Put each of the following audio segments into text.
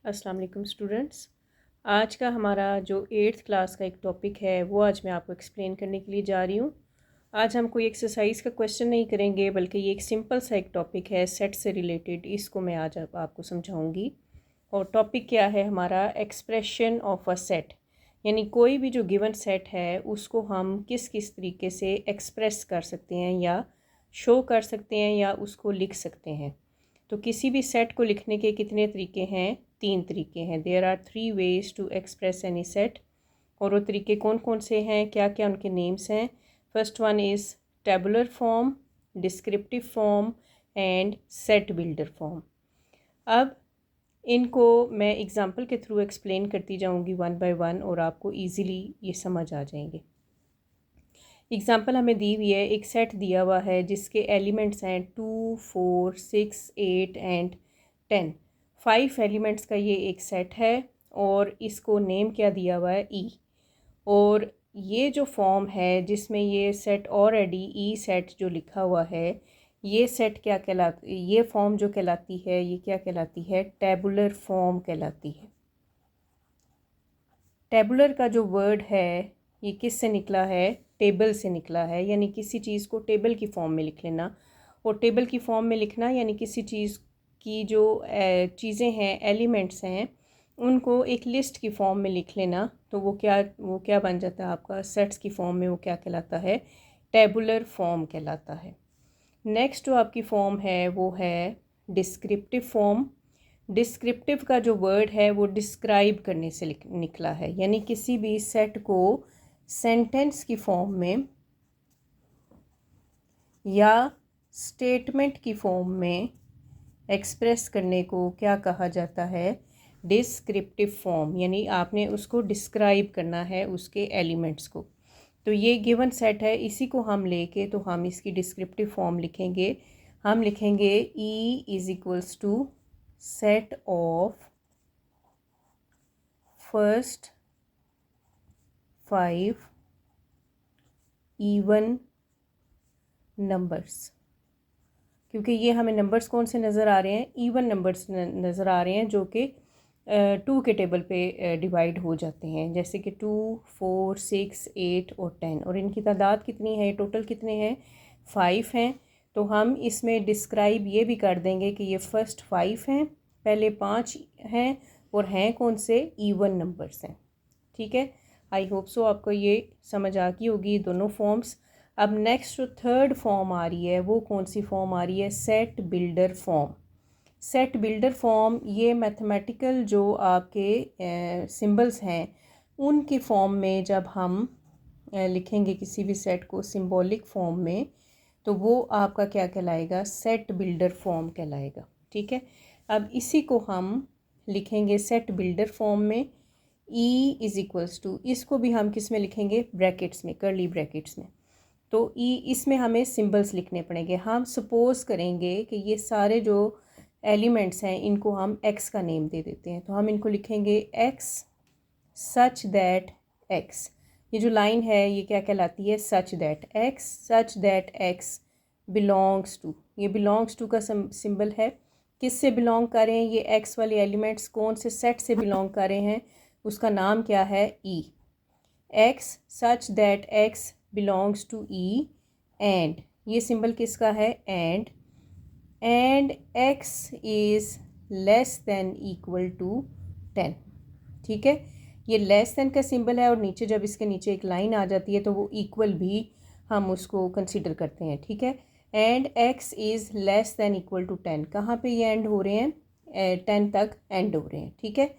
अस्सलाम वालेकुम स्टूडेंट्स। आज का हमारा जो 8th क्लास का एक टॉपिक है वो आज मैं आपको एक्सप्लेन करने के लिए जा रही हूँ। आज हम कोई एक्सरसाइज का क्वेश्चन नहीं करेंगे, बल्कि ये एक सिंपल सा एक टॉपिक है सेट से रिलेटेड। इसको मैं आज आपको समझाऊंगी। और टॉपिक क्या है हमारा? एक्सप्रेशन ऑफ अ सेट, यानी कोई भी जो गिवन सेट है उसको हम किस किस तरीके से एक्सप्रेस कर सकते हैं या शो कर सकते हैं या उसको लिख सकते हैं। तो किसी भी सेट को लिखने के कितने तरीके हैं? 3 तरीके हैं। There are 3 ways to express any set. और वो तरीके कौन कौन से हैं, क्या क्या उनके नेम्स हैं? First one is tabular form, descriptive form and set builder form. अब इनको मैं एग्जांपल के थ्रू एक्सप्लेन करती जाऊंगी वन बाय वन, और आपको इजीली ये समझ आ जाएंगे। एग्ज़ाम्पल हमें दी हुई है, एक सेट दिया हुआ है जिसके एलिमेंट्स हैं 2, 4, 6, 8 एंड 10। 5 एलिमेंट्स का ये एक सेट है और इसको नेम क्या दिया हुआ है? ई। और ये जो फॉर्म है जिसमें ये सेट ऑलरेडी ई सेट जो लिखा हुआ है, ये सेट क्या कहलाती, ये फॉर्म जो कहलाती है, ये क्या कहलाती है? टेबुलर फॉर्म कहलाती है। टेबुलर का जो वर्ड है ये किस से निकला है? टेबल से निकला है, यानी किसी चीज़ को टेबल की फॉर्म में लिख लेना। और टेबल की फॉर्म में लिखना यानी किसी चीज़ की जो चीज़ें हैं, एलिमेंट्स हैं, उनको एक लिस्ट की फॉर्म में लिख लेना। तो वो क्या बन जाता है आपका? सेट्स की फॉर्म में वो क्या कहलाता है? टेबुलर फॉर्म कहलाता है। नेक्स्ट जो आपकी फॉर्म है वो है डिस्क्रिप्टिव फॉर्म। डिस्क्रिप्टिव का जो वर्ड है वो डिस्क्राइब करने से निकला है, यानी किसी भी सेट को सेंटेंस की फॉर्म में या स्टेटमेंट की फॉर्म में एक्सप्रेस करने को क्या कहा जाता है? Descriptive form. यानी आपने उसको डिस्क्राइब करना है, उसके एलिमेंट्स को। तो ये गिवन सेट है, इसी को हम लेके तो हम इसकी डिस्क्रिप्टिव फॉर्म लिखेंगे। हम लिखेंगे E is equals to set of first 5 even numbers. क्योंकि ये हमें नंबर्स कौन से नज़र आ रहे हैं? इवन नंबर्स नज़र आ रहे हैं, जो कि 2 के टेबल पे डिवाइड हो जाते हैं, जैसे कि 2, 4, 6, 8 और 10। और इनकी तादाद कितनी है? टोटल कितने हैं? 5 हैं। तो हम इसमें डिस्क्राइब ये भी कर देंगे कि ये फर्स्ट 5 हैं, पहले 5 हैं, और हैं कौन से? इवन नंबर्स हैं। ठीक है, आई होप सो आपको ये समझ आ गई होगी दोनों फॉर्म्स। अब नेक्स्ट जो थर्ड फॉर्म आ रही है वो कौन सी फॉर्म आ रही है? Set builder form. Set builder form ये मैथमेटिकल जो आपके सिंबल्स हैं उनकी फॉर्म में जब हम लिखेंगे किसी भी सेट को सिंबॉलिक फॉर्म में, तो वो आपका क्या कहलाएगा? सेट बिल्डर फॉर्म कहलाएगा। ठीक है, अब इसी को हम लिखेंगे सेट बिल्डर फॉर्म में। ई इज़ इक्वल्स टू, इसको भी हम किस में लिखेंगे? ब्रैकेट्स में, कर्ली ब्रैकेट्स में। तो ई, इसमें हमें सिंबल्स लिखने पड़ेंगे। हम सपोज़ करेंगे कि ये सारे जो एलिमेंट्स हैं इनको हम एक्स का नेम दे देते हैं, तो हम इनको लिखेंगे एक्स सच दैट एक्स। ये जो लाइन है ये क्या कहलाती है? Such that X, such that x belongs to. ये बिलोंग्स टू का सिंबल है। किस से बिलोंग कर रहे हैं ये एक्स वाले एलिमेंट्स? कौन से सेट से बिलोंग कर रहे हैं? उसका नाम क्या है? E. X such that x belongs to E and, ये सिंबल किसका है? And x is less than equal to 10। ठीक है, ये लेस देन का सिंबल है और नीचे जब इसके नीचे एक लाइन आ जाती है तो वो इक्वल भी हम उसको कंसिडर करते हैं। ठीक है, and x is less than equal to 10। कहाँ पे ये एंड हो रहे हैं? 10 तक एंड हो रहे हैं। ठीक है,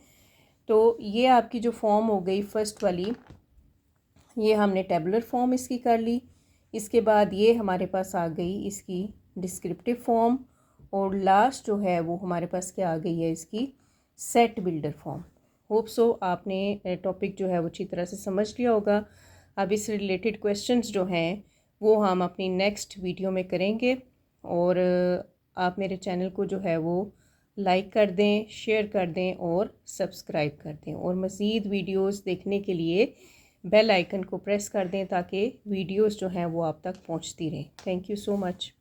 तो ये आपकी जो फॉर्म हो गई फर्स्ट वाली, ये हमने टेबुलर फॉर्म इसकी कर ली। इसके बाद ये हमारे पास आ गई इसकी डिस्क्रिप्टिव फॉर्म, और लास्ट जो है वो हमारे पास क्या आ गई है? इसकी set builder form. Hope so आपने टॉपिक जो है वो अच्छी तरह से समझ लिया होगा। अब इस रिलेटेड क्वेश्चंस जो हैं वो हम अपनी नेक्स्ट वीडियो में करेंगे। और आप मेरे चैनल को जो है वो लाइक कर दें, शेयर कर दें और सब्सक्राइब कर दें। और मज़ीद वीडियोस देखने के लिए बेल आइकन को प्रेस कर दें ताकि वीडियोस जो हैं वो आप तक पहुंचती रहें। Thank you so much.